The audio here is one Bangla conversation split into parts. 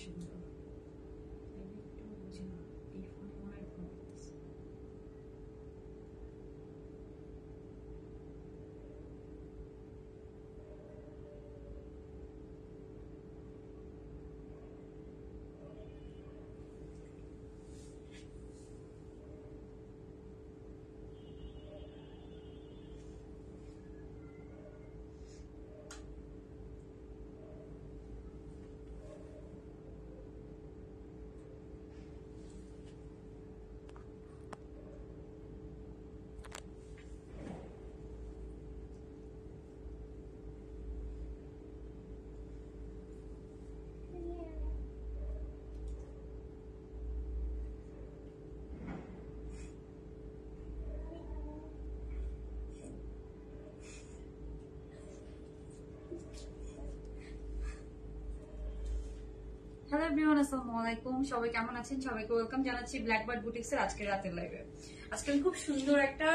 সুন্দর। একটু বুঝি না এই ফোনে মনে হয় এরকম হচ্ছে। হ্যালো এভরিওয়ান, আসসালামু আলাইকুম। সবাই কেমন আছেন? সবাইকে ওয়েলকাম জানাচ্ছি ব্ল্যাকবার্ড বুটিক্সের আজকের রাতের লাইভে। আজকে আমি খুব সুন্দর একটা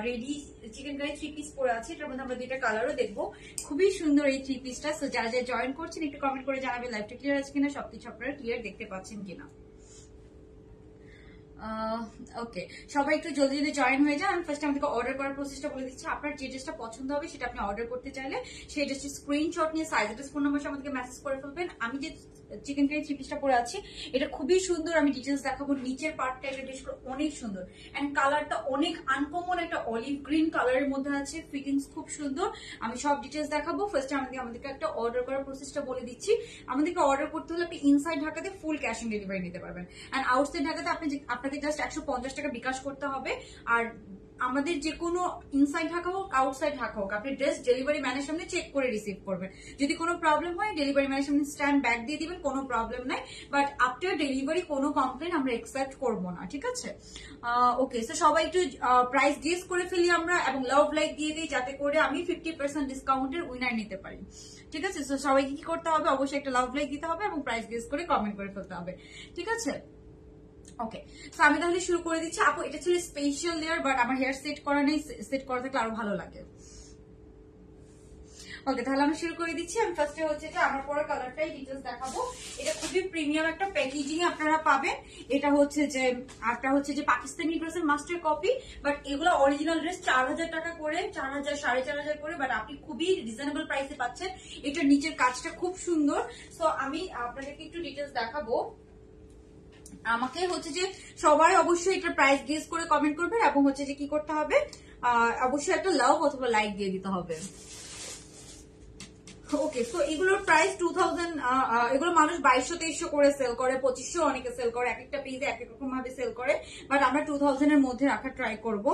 রেডি চিকেন কারি 3 পিস পরে আছি। এটার মধ্যে আমরা দুইটা কালারও দেখবো। খুবই সুন্দর এই 3 পিসটা। সো যারা যারা জয়েন করছেন একটু কমেন্ট করে জানাবেন লাইভটা ক্লিয়ার আছে কিনা, সবকিছু আপনারা ক্লিয়ার দেখতে পাচ্ছেন কিনা। ওকে, সবাই একটু জলদি জলদি জয়েন হয়ে যান। আমি ফার্স্ট আমাদেরকে অর্ডার করার প্রসেসটা বলে দিচ্ছি। আপনার যে ড্রেসটা পছন্দ হবে সেটা আপনি অর্ডার করতে চাইলে সেই ড্রেসটি স্ক্রিনশট নিয়ে সাইজ অ্যাড্রেস ফোন নাম্বার আমাদেরকে মেসেজ করে ফেলবেন। আমি যে চিকেন কারি 3 পিসটা পরে আছি এটা খুবই সুন্দর। আমি ডিটেলস দেখাবো। নিচের পার্টটা এটা ড্রেসটা অনেক সুন্দর এন্ড কালারটা অনেক আনকমন একটা অলিভ গ্রিন কালারের মধ্যে আছে। ফিটিংস খুব সুন্দর। আমি সব ডিটেলস দেখাবো। ফার্স্টে আমাদেরকে একটা অর্ডার করার প্রসেসটা বলে দিচ্ছি। আমাদেরকে অর্ডার করতে হলে আপনি ইনসাইড ঢাকাতে ফুল ক্যাশ অন ডেলিভারি নিতে পারবেন এন্ড আউটসাইড ঢাকাতে আপনাকে জাস্ট 150 টাকা বিকাশ করতে হবে। আর আমাদের যে কোনো ইনসাইড ঢাকা হোক আউটসাইড ঢাকা হোক আপনি ড্রেস ডেলিভারি ম্যানের সামনে চেক করে রিসিভ করবেন। যদি কোনো প্রবলেম হয় ডেলিভারি ম্যানের সামনে স্ট্যান্ড ব্যাক দিয়ে দিবেন, কোনো প্রবলেম নাই। বাট আফটার ডেলিভারি কোনো কমপ্লেন আমরা অ্যাকসেপ্ট করবো না, ঠিক আছে? ওকে, সো সবাই একটু প্রাইস গেস করে ফেলি আমরা এবং লাভ লাইক দিয়ে দিই যাতে করে আমি 50% ডিসকাউন্টের উইনার নিতে পারি, ঠিক আছে? সো সবাইকে কি করতে হবে? অবশ্যই একটা লাভ লাইক দিতে হবে এবং প্রাইস গেস করে কমেন্ট করে ফেলতে হবে, ঠিক আছে? ওকে, সো আমি তাহলে শুরু করে দিচ্ছি। আপু এটা ছিল স্পেশাল লেয়ার, বাট আমার হেয়ার সেট করা নেই। সেট করা থাকলে আরো ভালো লাগে। ওকে, তাহলে আমি শুরু করে দিচ্ছি। আমি ফার্স্টে হচ্ছে যে আমার পরে কালারটাই ডিটেলস দেখাবো। এটা খুবই প্রিমিয়াম একটা প্যাকেজিং আপনারা পাবেন। এটা হচ্ছে যে পাকিস্তানি ড্রেসের মাস্টার কপি, বাট এগুলো অরিজিনাল ড্রেস 4000 টাকা করে, 4000 4500 করে, বাট আপনি খুবই রিজনেবল প্রাইসে পাচ্ছেন। এটার নিচের কাজটা খুব সুন্দর। সো আমি আপনাদেরকে একটু ডিটেলস দেখাবো। আমাকে হচ্ছে যে সবাই অবশ্যই এটা প্রাইস গেস করে কমেন্ট করবে এবং হচ্ছে যে কি করতে হবে, অবশ্যই একটা লাভ অথবা লাইক দিয়ে দিতে হবে। ওকে, সো এগুলোর প্রাইস 2000। এগুলো মানুষ 2200-2300 করে সেল করে, 2500 অনেকে সেল করে, এক একটা পেজে এক এক রকম ভাবে সেল করে। বাট আমরা 2000 এর মধ্যে রাখার ট্রাই করবো।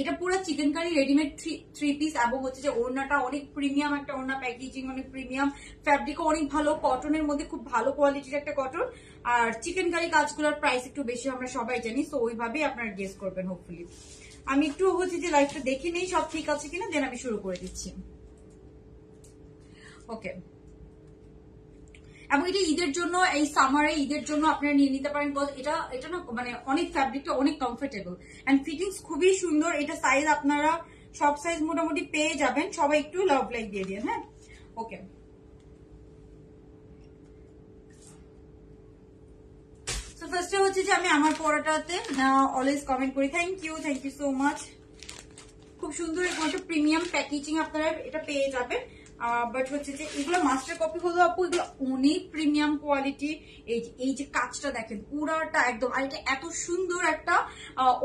এটা পুরো চিকেন কারি রেডিমেড 3 পিস এবং হচ্ছে যে ওড়নাটা অনেক প্রিমিয়াম একটা ওড়না, প্যাকেজিং অনেক প্রিমিয়াম, ফ্যাব্রিকও অনেক ভালো, কটনের মধ্যে খুব ভালো কোয়ালিটির একটা কটন। আর চিকেন কারি কাজগুলোর প্রাইস একটু বেশি আমরা সবাই জানি। সো ওইভাবেই আপনারা গেস করবেন হোপফুলি। আমি একটু হচ্ছে যে লাইভটা দেখে নেই সব ঠিক আছে কিনা, দেন আমি শুরু করে দিচ্ছি। ওকে, এবং এটা ঈদের জন্য, এই সামারে ঈদের জন্য আপনারা নিয়ে নিতে পারেন। এটা না মানে অনেক ফ্যাব্রিকটা অনেক কমফোর্টেবল এন্ড ফিটিংস খুবই সুন্দর। এটা সাইজ আপনারা সব সাইজ মোটামুটি পেয়ে যাবেন। সবাই একটু লাভ লাইক দিয়ে দিন, হ্যাঁ? ওকে, সো ফার্স্টে হচ্ছে যে আমি আমার পড়াটাতে অলওয়েজ কমেন্ট করি। Thank you so much. খুব সুন্দর একটা প্রিমিয়াম প্যাকেজিং আপনারা এটা পেয়ে যাবেন। বাট হচ্ছে যে এগুলো মাস্টার কপি হলো আপু, এগুলো অনেক প্রিমিয়াম কোয়ালিটি। এই যে কাজটা দেখেন পুরাটা একদম, আর এটা এত সুন্দর একটা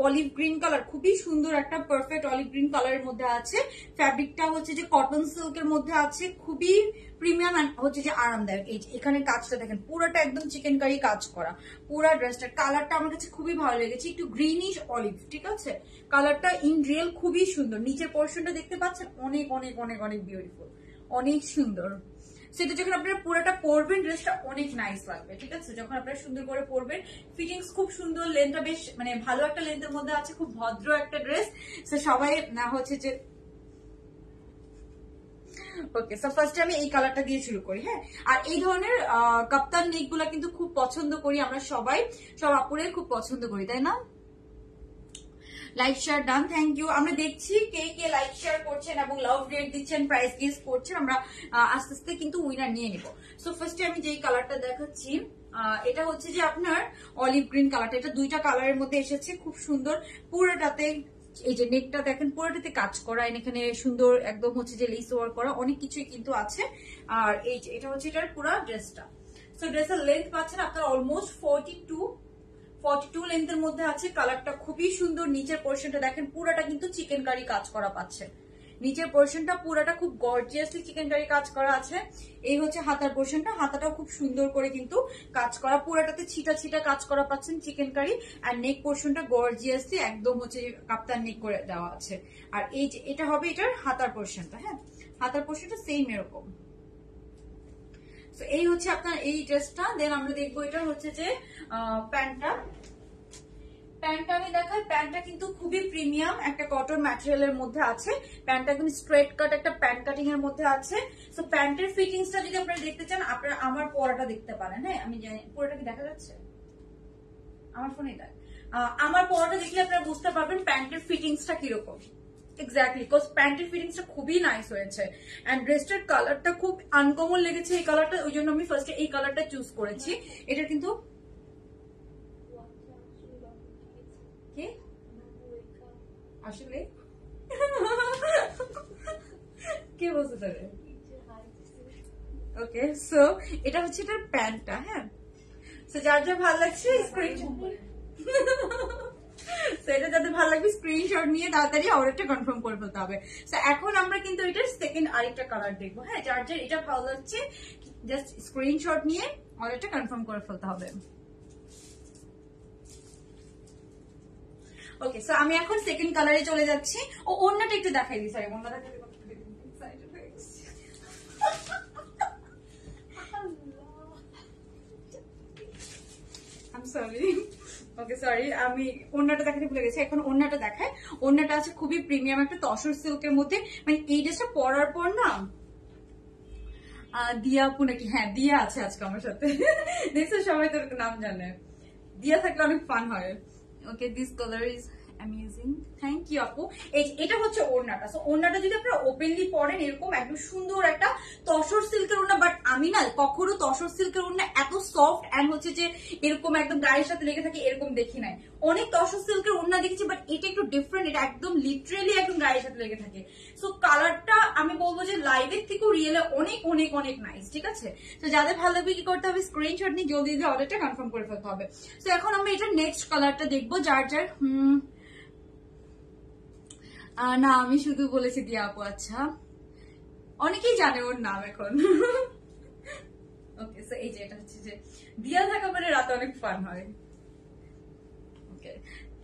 অলিভ গ্রিন কালার, খুবই সুন্দর একটা পারফেক্ট অলিভ গ্রিন কালারের মধ্যে আছে। ফ্যাব্রিকটা হচ্ছে যে কটন সিল্কের মধ্যে আছে, খুবই প্রিমিয়াম হচ্ছে যে আরামদায়ক। এই যে এখানে কাজটা দেখেন পুরাটা একদম চিকেন কারি কাজ করা। পুরা ড্রেসটার কালারটা আমার কাছে খুবই ভালো লেগেছে, একটু গ্রিনিশ অলিভ, ঠিক আছে? কালারটা ইন রিয়েল খুবই সুন্দর। নিচের পোর্শনটা দেখতে পাচ্ছেন অনেক অনেক অনেক অনেক বিউটিফুল, অনেক সুন্দর। সেটা যখন আপনারা পুরোটা পরবেন ড্রেসটা অনেক নাইস লাগবে, ঠিক আছে? যখন আপনারা সুন্দর করে পরবেন, ফিটিংস খুব সুন্দর, লেন্থটা বেশ মানে ভালো একটা লেন্থের মধ্যে আছে, খুব ভদ্র একটা ড্রেস। সো সবাই না হচ্ছে যে ওকে, সো ফার্স্টে আমি এই কালারটা দিয়ে শুরু করি, হ্যাঁ? আর এই ধরনের কাপ্তান নেক গুলা কিন্তু খুব পছন্দ করি আমরা সবাই, সব আপুরে খুব পছন্দ করি, তাই না? Like share done, thank you. আমরা দেখছি কে কে লাইক শেয়ার করছেন এবং লাভ রেট দিচ্ছেন, প্রাইস গেস করছেন। আমরা আস্তে আস্তে কিন্তু উইনার নিয়ে নিব। সো ফার্স্টে আমি যেই কালারটা দেখাচ্ছি, এটা হচ্ছে যে আপনার অলিভ গ্রিন কালারটা। এটা দুইটা কালারের মধ্যে এসেছে, খুব সুন্দর। পুরোটাতে এই যে নেকটা দেখেন, পুরোটাতে কাজ করা, এখানে সুন্দর একদম হচ্ছে যে লেস ওয়ার্ক করা, অনেক কিছুই কিন্তু আছে। আর এই যে এটা হচ্ছে এটার পুরো ড্রেসটা। সো ড্রেসের লেন্থ পাচ্ছেন আপনার অলমোস্ট 42 লেন্থের মধ্যে আছে। কালারটা খুবই সুন্দর। নিচের পোর্শনটা দেখেন, পুরোটা কিন্তু চিকেন কারি কাজ করা পাচ্ছেন। নিচের পোর্শনটা পুরোটা খুব গর্জিয়াসলি চিকেন কারি কাজ করা আছে। এই হচ্ছে হাতার পোর্শনটা, হাতাটাও খুব সুন্দর করে কিন্তু কাজ করা, পুরোটাতে ছিটা ছিটা কাজ করা পাচ্ছেন চিকেন কারি। আর নেক পোর্শনটা গর্জিয়াসলি একদম হচ্ছে কাপ্তান নেক করে দেওয়া আছে। আর এই যে এটা হবে এটার হাতার পোর্শনটা। হ্যাঁ, হাতার পোর্শনটা সেম এরকম। তো এই হচ্ছে আপনার এই ড্রেসটা। দেন আমরা দেখবো এটা হচ্ছে যে প্যান্টটা। প্যান্টটা আমি দেখাই। প্যান্টটা কিন্তু খুবই প্রিমিয়াম একটা কটন ম্যাটেরিয়ালের মধ্যে আছে। প্যান্টটা একদম স্ট্রেট কাট একটা প্যান্ট কাটিং এর মধ্যে আছে। সো প্যান্টের ফিটিংসটা যদি আপনারা দেখতে চান, আপনারা আমার পরাটা দেখতে পারেন। হ্যাঁ, আমি জানি পরাটা কি দেখা যাচ্ছে আমার ফোনে? দেখ, আমার পরাটা দেখলে আপনারা বুঝতে পারবেন প্যান্টের ফিটিংসটা কিরকম। এক্স্যাক্টলি, বিকজ প্যান্টের ফিটিংসটা খুবই নাইস হয়েছে। এন্ড ড্রেসটার কালারটা খুব আনকমন লেগেছে এই কালারটা, ওই জন্য আমি ফার্স্টে এই কালারটা চুজ করেছি। এটা কিন্তু কি আসলে কে বলছে তোরে? ওকে, সো এটা হচ্ছে এটার প্যান্টটা। হ্যাঁ, সো যার যা ভালো লাগছে সেটা যাদের ভালো লাগবে স্ক্রিনশট নিয়ে তাড়াতাড়ি অর্ডারটা কনফার্ম করে ফেলতে হবে। সো এখন আমরা কিন্তু এটার সেকেন্ড আরেকটা কালার দেখবো। হ্যাঁ, যার যার এটা ভালো লাগছে জাস্ট স্ক্রিনশট নিয়ে অর্ডারটা কনফার্ম করে ফেলতে হবে। ওকে, সো আমি এখন সেকেন্ড কালারে চলে যাচ্ছি। ও ওড়নাটা একটু দেখাই দিই, সরি ওড়নাটা সরি। ওকে সরি, আমি ওড়নাটা দেখাতে ভুলে গেছি। এখন ওড়নাটা দেখাই। ওড়নাটা আছে খুবই প্রিমিয়াম একটা তসর সিল্কের মধ্যে। মানে এই ড্রেসটা পরার পর না, দিয়া আপু নাকি, হ্যাঁ দিয়া আছে আজকে আমার সাথে। দেখছো সবাই তোর নাম জানে। দিয়া থাকলে অনেক ফান হয়। Okay, this colour is amazing, thank you আপু। এটা হচ্ছে ওড়নাটা। সো ওড়নাটা যদি আপনারা ওপেনলি পরেন, এরকম একদম সুন্দর একটা তসর সিল্কের ওড়না। বাট আমি না কখনো তসর সিল্কের ওড়না এত সফট এন্ড হচ্ছে যে এরকম একদম গায়ের সাথে লেগে থাকে এরকম দেখি নাই। অনেক তসর সিল্কের ওড়না দেখেছি, বাট এটা একটু ডিফারেন্ট। এটা একদম লিটারেলি একদম গায়ের সাথে লেগে থাকে। সো কালারটা আমি বলবো যে লাইভের থেকেও রিয়েলে অনেক অনেক অনেক নাইস। ঠিক আছে, তো যাদের ভালো লাগবে কি করতে হবে, স্ক্রিনশট নিয়ে জলদি জলদি অর্ডারটা কনফার্ম করে ফেলতে হবে। তো এখন আমরা এটা নেক্সট কালারটা দেখবো। যার যার না, আমি শুধু বলেছি দিয়া আপু। আচ্ছা, অনেকেই জানে ওর নাম এখন। ওকে, সো এই যে এটা হচ্ছে যে দিয়া থাকা মানে রাতে অনেক ফান হয়। ওকে,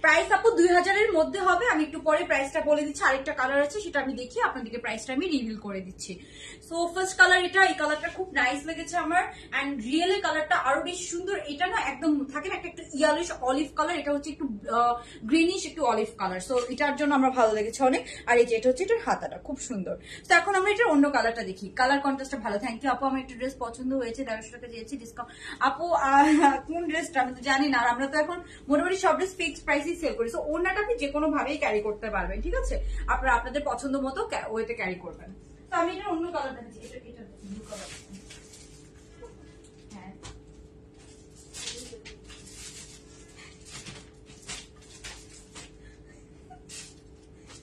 প্রাইস আপু 2000-এর মধ্যে হবে। আমি একটু পরে প্রাইসটা বলে দিচ্ছি। আরেকটা কালার আছে, সেটা আমি দেখি আপনাদেরকে প্রাইসটা আমি রিভিল করে দিচ্ছি। সো ফার্স্ট কালার এটা, এই কালারটা খুব নাইস লেগেছে আমার। এন্ড রিয়েলি কালারটা আরো বেশি সুন্দর। এটা না একদম থাকে না একটা ইয়ালিশ অলিভ কালার, এটা হচ্ছে একটু গ্রিনিশ একটু অলিভ কালার। সো এটার জন্য আমার ভালো লেগেছে অনেক। আর এই যে এটা হচ্ছে এটার হাতাটা খুব সুন্দর। তো এখন আমরা এটার অন্য কালারটা দেখি। কালার কন্ট্রাস্টটা ভালো। থ্যাংক ইউ আপু, আমার একটা ড্রেস পছন্দ হয়েছে, 1100 টাকা দিয়েছি ডিসকাউন্ট। আপু কোন ড্রেসটা আমি তো জানি না। আর আমরা তো এখন মোটামুটি সব ড্রেস ফিক্সড প্রাইসে সেল করি। সো ওড়নাটা আপনি যে কোনো ভাবেই ক্যারি করতে পারবেন। ঠিক আছে, আপনারা আপনাদের পছন্দ মতো ওয়েতে ক্যারি করবেন। তো আমি এটা অন্য কালার দেখাচ্ছি। এটা ব্লু কালার। হ্যাঁ,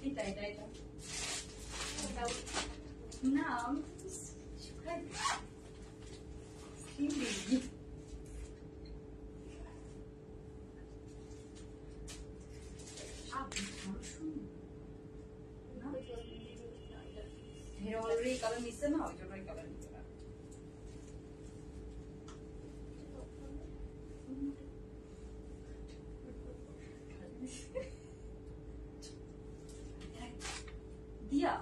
এটা এটা এটা না, আমি অলরেডি কালার নিচ্ছে না, ওই জন্য কালার নিচ্ছে না। দিয়া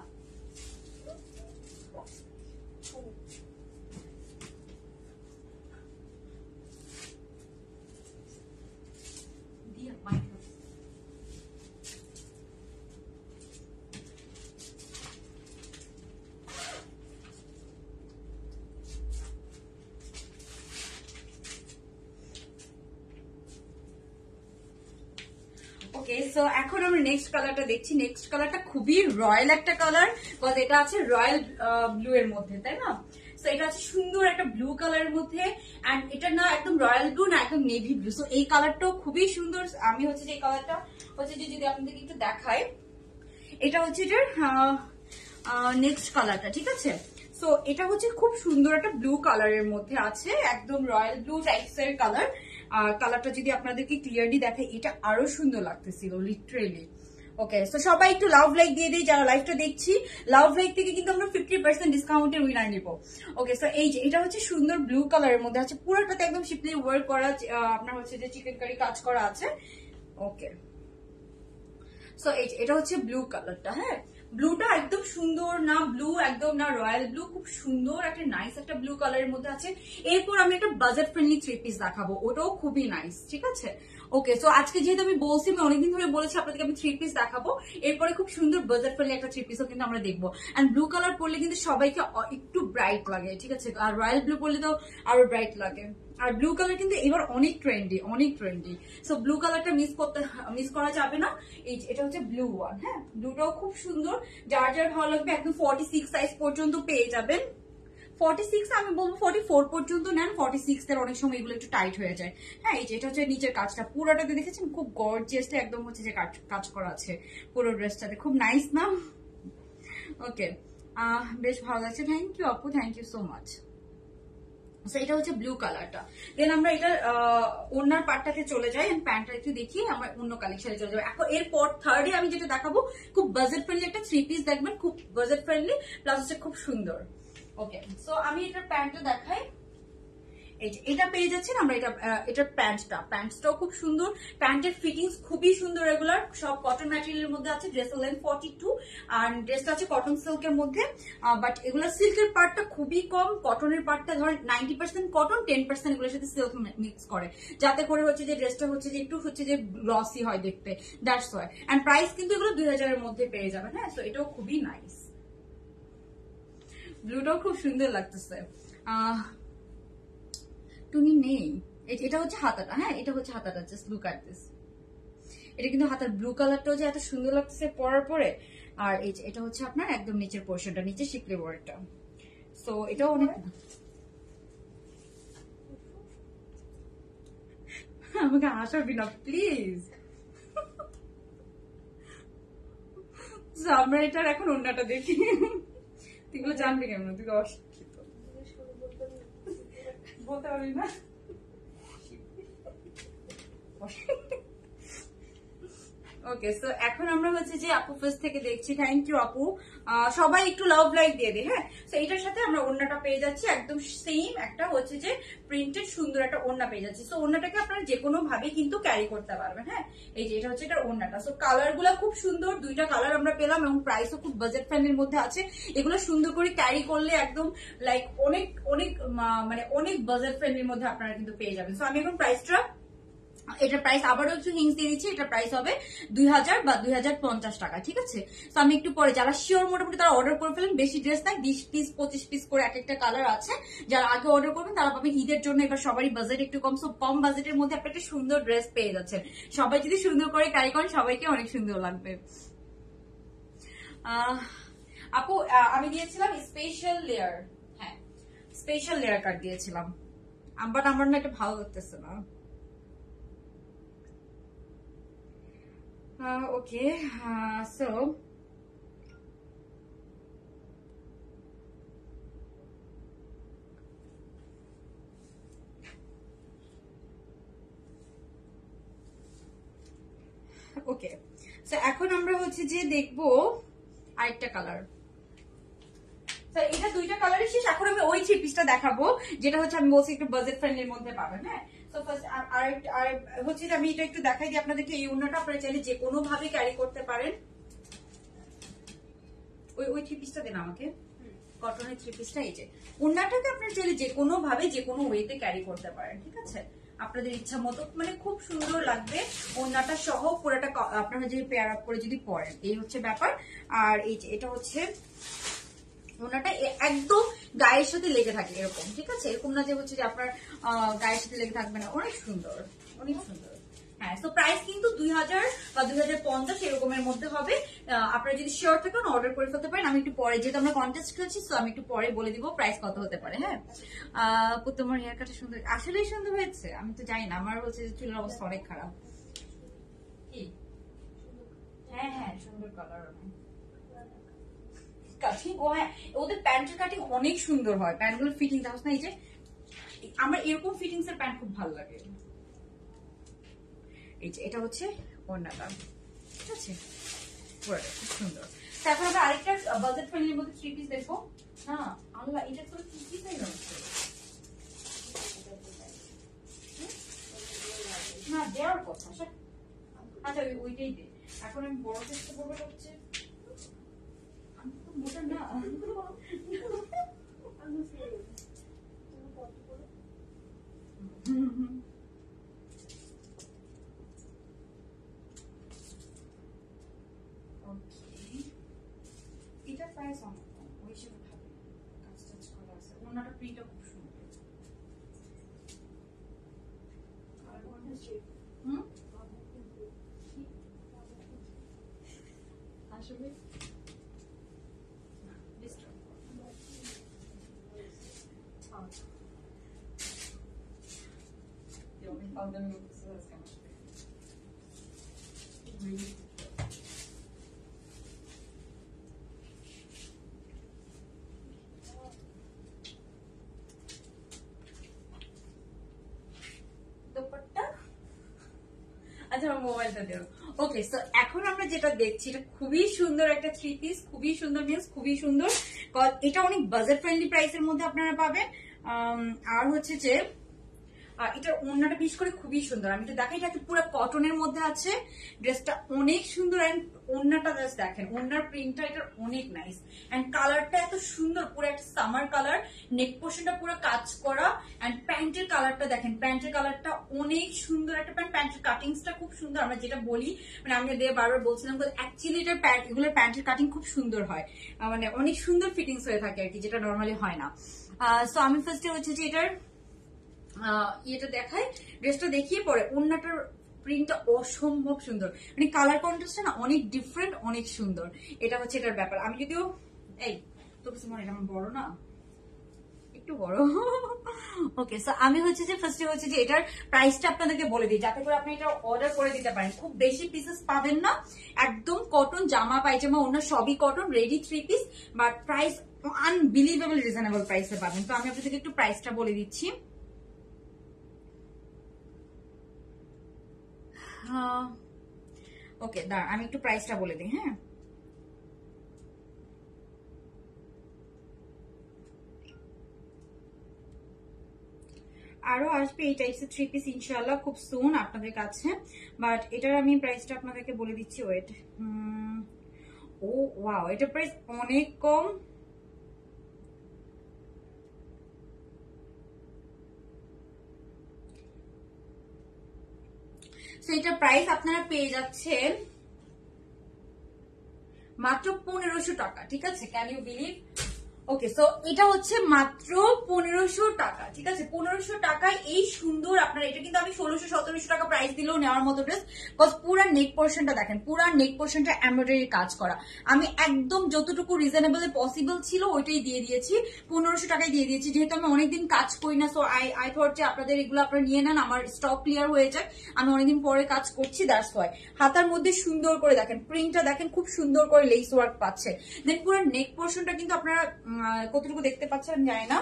ওকে, সো এখন আমরা নেক্সট কালারটা দেখছি। নেক্সট কালারটা খুবই রয়্যাল একটা কালার, বিকজ এটা আছে রয়্যাল ব্লু এর মধ্যে, তাই না? সো এটা আছে সুন্দর একটা ব্লু কালারের মধ্যে, এন্ড এটা না একদম রয়্যাল ব্লু না একদম নেভি ব্লু। সো এই কালারটাও খুবই সুন্দর। আমি হচ্ছে যে এই কালারটা হচ্ছে যে যদি আপনাদেরকে একটু দেখাই, এটা হচ্ছে এটার নেক্সট কালারটা, ঠিক আছে? সো এটা হচ্ছে খুব সুন্দর একটা ব্লু কালারের মধ্যে আছে, একদম রয়্যাল ব্লু টাইপস এর কালার। আর কালারটা যদি আপনাদেরকে ক্লিয়ারলি দেখে, এটা আরো সুন্দর লাগতেছিল লিটারেলি। ওকে, সো সবাই একটু লাভ লাইক দিয়ে দিই যারা লাইভটা দেখছি। লাভ লাইক থেকে কিন্তু আমরা 50% ডিসকাউন্টের উইনার নিব। ওকে, সো এই যে এটা হচ্ছে সুন্দর ব্লু কালারের মধ্যে আছে, পুরোটাতে একদম শিপলি ওয়ার্ক করা, আপনার হচ্ছে যে চিকেন কারি কাজ করা আছে। ওকে, সো এটা হচ্ছে ব্লু কালারটা। হ্যাঁ, ব্লুটা একদম সুন্দর না, ব্লু একদম না রয়্যাল ব্লু, খুব সুন্দর একটা নাইস একটা ব্লু কালারের মধ্যে আছে। এরপর আমি একটা বাজেট ফ্রেন্ডলি 3 পিস দেখাবো, ওটাও খুবই নাইস, ঠিক আছে? ওকে, সো আজকে যেহেতু আমি বলছি, আমি অনেকদিন ধরে বলেছি আপনাদেরকে আমি 3 পিস দেখাবো, এরপরে খুব সুন্দর বাজেট ফ্রেন্ডলি একটা 3 পিসও কিন্তু আমরা দেখবো। এন্ড ব্লু কালার পরলে কিন্তু সবাইকে একটু ব্রাইট লাগে, ঠিক আছে? আর রয়্যাল ব্লু পরলে তো আরো ব্রাইট লাগে। আর ব্লু কালার কিন্তু এবার অনেক ট্রেন্ডি, অনেক ট্রেন্ডি। সো ব্লু কালারটা মিস করা যাবে না। এটা হচ্ছে ব্লু ওয়ান। হ্যাঁ, ব্লুটাও খুব সুন্দর, যার যার ভালো লাগবে একদম 46 সাইজ পর্যন্ত পেয়ে যাবেন। 46 আমি বলবো 44 পর্যন্ত নেন, 46 এর অনেক সময় এগুলো একটু টাইট হয়ে যায়। হ্যাঁ, এটা হচ্ছে নিচের কাজটা, পুরোটাতে দেখেছেন খুব গর্জিয়াসটা একদম হচ্ছে যে কাজ করা আছে পুরো ড্রেসটাতে, খুব নাইস না? ওকে, বেশ ভালো লাগছে। থ্যাংক ইউ আপু, থ্যাংক ইউ সো মাচ। এটা হচ্ছে ব্লু কালারটা। দেন আমরা এটা ওনার পার্টটাতে চলে যাই, প্যান্টটা একটু দেখিয়ে আমরা অন্য কালেকশনে চলে যাবো। এখন এরপর থার্ডে আমি যেটা দেখাবো, খুব বাজেট ফ্রেন্ডলি একটা 3 পিস দেখবেন, খুব বাজেট ফ্রেন্ডলি প্লাস হচ্ছে খুব সুন্দর। ওকে, সো আমি এটার প্যান্টটা দেখাই। এটা পেয়ে যাচ্ছেন আমরা, এটার প্যান্টটাও খুব সুন্দর, প্যান্টের ফিটিংস খুবই সুন্দর, রেগুলার সব কটন ম্যাটেরিয়ালের মধ্যে আছে। ড্রেসের লেন্থ 42 আর ড্রেসটা আছে কটন সিল্কের মধ্যে। বাট এগুলো সিল্কের পার্টটা খুবই কম, কটনের পার্টটা ধরেন 90% কটন, 10% এগুলোর সাথে সিল্ক মিক্স করে, যাতে করে হচ্ছে যে ড্রেসটা হচ্ছে যে একটু হচ্ছে যে গ্লসি হয় দেখতে, দ্যাটস ওয়াই। এন্ড প্রাইস কিন্তু এগুলো 2000 এর মধ্যে পেয়ে যাবেন। হ্যাঁ, সো এটাও খুবই নাইস, ব্লুটাও খুব সুন্দর লাগতেছে। তুমি নেই, এটা হচ্ছে হাতাটা। হ্যাঁ, এটা হচ্ছে হাতাটা, জাস্ট লুক এট দিস। এটা কিন্তু হাতার ব্লু কালারটাও যে এত সুন্দর লাগতেছে পরার পরে। আর এটা হচ্ছে আপনার একদম নিচের পোর্শনটা, নিচে শিপলি ওয়ার্কটা। সো এটাও অনেক, আমাকে হাসাবি না প্লিজ। আমরা এটার এখন অন্যটা দেখি, তুইগুলো জানবি কেমন? তুই অশিক্ষিত, বলতে পারবি না। ওকে, সো এখন আমরা হচ্ছে যে আপু ফেস থেকে দেখছি। থ্যাংক ইউ আপু, সবাই একটু লাভ লাইক দিয়ে দে। হ্যাঁ, সো এটার সাথে আমরা ওড়নাটা পেয়ে যাচ্ছি, একদম সেম একটা হচ্ছে যে প্রিন্টেড সুন্দর একটা ওড়না পেয়ে যাচ্ছি। সো ওড়নাটাকে আপনারা যে কোনো ভাবে কিন্তু ক্যারি করতে পারবেন। হ্যাঁ, এটা হচ্ছে এটা ওড়নাটা। সো কালার গুলা খুব সুন্দর, দুইটা কালার আমরা পেলাম এবং প্রাইসও খুব বাজেট ফ্রেন্ডলির মধ্যে আছে। এগুলো সুন্দর করে ক্যারি করলে একদম লাইক অনেক অনেক মানে অনেক বাজেট ফ্রেন্ডলির মধ্যে আপনারা কিন্তু পেয়ে যাবেন। সো আমি এখন প্রাইসটা, এটার প্রাইস আবারও একটু হিংস দিয়ে দিচ্ছি, এটার প্রাইস হবে 2000 বা 2050 টাকা, ঠিক আছে? তো আমি একটু পরে, যারা শিওর মোটামুটি তারা অর্ডার করে ফেলেন, বেশি ড্রেস নাই, 20 পিস 25 পিস করে এক একটা কালার আছে। যারা আগে অর্ডার করবেন তারা পাবেন ঈদের জন্য, এবার সবারই বাজেট একটু কম, সো কম বাজেটের মধ্যে আপনি একটা সুন্দর ড্রেস পেয়ে যাচ্ছেন। সবাই যদি সুন্দর করে ক্যারি করেন, সবাইকে অনেক সুন্দর লাগবে। আপু আমি দিয়েছিলাম স্পেশাল লেয়ার, হ্যাঁ স্পেশাল লেয়ার কাট দিয়েছিলাম, বাট আমার না এটা ভালো লাগতেছে না। Okay, so ওকে, সো এখন আমরা হচ্ছে যে দেখবো আরেকটা কালার। এটা দুইটা কালারই শেষ, এখন আমি ওই 3 পিসটা দেখাবো যেটা হচ্ছে আমি বলছি একটু বাজেট ফ্রেন্ডলির মধ্যে পাবেন। হ্যাঁ, সো ফার্স্ট আর হচ্ছে যে আমি এটা একটু দেখাই দিই আপনাদেরকে। এই ওড়নাটা আপনারা চাইলে যে কোনো ভাবে ক্যারি করতে পারেন। ওই 3 পিসটা দেন আমাকে, কটনের 3 পিসটা। এই যে ওড়নাটাকে আপনারা চাইলে যে কোনো ভাবে যে কোনো ওয়েতে ক্যারি করতে পারেন, ঠিক আছে? আপনাদের ইচ্ছা মতো, মানে খুব সুন্দর লাগবে ওড়নাটা সহ পুরোটা আপনারা যদি পেয়ার আপ করে যদি পরেন, এই হচ্ছে ব্যাপার। আর এই যে এটা হচ্ছে ওড়নাটা একদম গায়ের সাথে লেগে থাকে এরকম, ঠিক আছে? এরকম না যে হচ্ছে যে আপনার গায়ের সাথে লেগে থাকবে না, অনেক সুন্দর, অনেক সুন্দর। হ্যাঁ, তো প্রাইস কিন্তু 2000 বা 2050 এরকমের মধ্যে হবে। আপনারা যদি শিওর থাকেন অর্ডার করে ফেলতে পারেন। আমি একটু পরে, যেহেতু আমরা কন্টেস্ট খেলছি, তো আমি একটু পরে বলে দিব প্রাইস কত হতে পারে। হ্যাঁ, তোমার হেয়ার কাটটা সুন্দর, আসলেই সুন্দর হয়েছে। আমি তো জানি না, আমার হচ্ছে চুলের অবস্থা অনেক খারাপ। কি? হ্যাঁ হ্যাঁ, সুন্দর কালার। কাটিং, ও হ্যাঁ, ওদের প্যান্টের কাটিং অনেক সুন্দর হয়। প্যান্টগুলোর ফিটিং দেখো না, এই যে আমার এরকম ফিটিংস এর প্যান্ট খুব ভালো লাগে। এই যে এটা হচ্ছে ওড়নাটা, ঠিক আছে, পুরোটা খুব সুন্দর। তারপর আমরা আরেকটা বাজেট ফ্রেন্ডলির মধ্যে 3 পিস দেখবো। না আল্লাহ, এটা তো 3 পিস হয়ে যাচ্ছে না, দেওয়ার কথা। আচ্ছা ওইটাই দে। এখন আমি বড় চেষ্টা করবো, হচ্ছে আমি তো মোটা না। এটা প্রাইস অনেক কম, ওই হিসেবে ভালো কাজ টাজ করা আছে। ওনাটা প্রিন্টটা খুব সুন্দর। আসলে আচ্ছা, আমার মোবাইলটা দেও। ওকে, সো এখন আমরা যেটা দেখছি, এটা খুবই সুন্দর একটা 3 পিস, খুবই সুন্দর, মিন্স খুবই সুন্দর। এটা অনেক বাজেট ফ্রেন্ডলি প্রাইসের মধ্যে আপনারা পাবেন। আর হচ্ছে যে এটার ওড়নাটা বিশেষ করে খুবই সুন্দর। আমি তো দেখাই, এটা পুরো কটনের মধ্যে আছে। ড্রেসটা অনেক সুন্দর। এন্ড ওড়নাটা জাস্ট দেখেন, ওড়নার প্রিন্টটা এটার অনেক নাইস। এন্ড কালারটা এত সুন্দর, পুরো একটা সামার কালার। নেক পোর্শনটা পুরো কাজ করা। এন্ড প্যান্টের কালারটা দেখেন, প্যান্টের কালারটা অনেক সুন্দর একটা প্যান্ট। প্যান্টের কাটিংসটা খুব সুন্দর। আমরা যেটা বলি, মানে আমি বারবার বলছিলাম, অ্যাকচুয়ালি এটার এগুলোর প্যান্টের কাটিং খুব সুন্দর হয়, মানে অনেক সুন্দর ফিটিংস হয়ে থাকে আর কি, যেটা নর্মালি হয় না। সো আমি ফার্স্টে হচ্ছে যে এটার ইয়েটা দেখাই, ড্রেসটা দেখিয়ে পরে ওড়নাটার প্রিন্টটা অসম্ভব সুন্দর, মানে কালার কন্ট্রাস্টটা না অনেক ডিফারেন্ট, অনেক সুন্দর। এটা হচ্ছে এটার ব্যাপার। আমি যদিও এই তো কিছু মনে, এটা আমার বড় না, একটু বড়। ওকে, সো আমি হচ্ছে যে ফার্স্টে হচ্ছে যে এটার প্রাইসটা আপনাদেরকে বলে দিই, যাতে করে আপনি এটা অর্ডার করে দিতে পারেন। খুব বেশি পিসেস পাবেন না, একদম কটন জামা পায়জামা অন্য সবই cotton, ready 3 piece, but price unbelievable reasonable প্রাইসে পাবেন। তো আমি আপনাদেরকে একটু প্রাইসটা বলে দিচ্ছি। ওকে, দাঁড়া আমি একটু প্রাইসটা বলে দিই। হ্যাঁ, আরো আসবে এই টাইপসের 3 পিস ইনশাআল্লাহ খুব সুন আপনাদের কাছে। বাট এটার আমি প্রাইসটা আপনাদেরকে বলে দিচ্ছি, ওয়েট। ও ওয়াও, এটার প্রাইস অনেক কম। সো এটার প্রাইস আপনারা পেয়ে যাচ্ছেন মাত্র 1500 টাকা, ঠিক আছে? Can you believe? Okay, so এটা হচ্ছে মাত্র 1500 টাকা, ঠিক আছে? 1500 টাকায় এই সুন্দর আপনারা, এটা কিন্তু আমি 1600-1700 টাকা প্রাইস দিলেও নেওয়ার মতো ড্রেস। বিকজ পুরা নেক পোর্শনটা দেখেন, পুরা নেক পোর্শনটা এমব্রয়ডারি কাজ করা। আমি একদম যতটুকু রিজনেবল পসিবল ছিল ওইটাই দিয়ে দিয়েছি, 1500 টাকায় দিয়ে দিয়েছি। যেহেতু আমি অনেকদিন কাজ করি না, সো আই থট যে আপনাদের এগুলো আপনারা নিয়ে নেন, আমার স্টক ক্লিয়ার হয়ে যায়, আমি অনেকদিন পরে কাজ করছি, দ্যাটস ওয়াই। হাতার মধ্যে সুন্দর করে দেখেন, প্রিন্টটা দেখেন, খুব সুন্দর করে লেস ওয়ার্ক পাচ্ছে। দেন পুরো নেক পোর্শনটা কিন্তু আপনারা কতটুকু দেখতে পাচ্ছেন জানি না,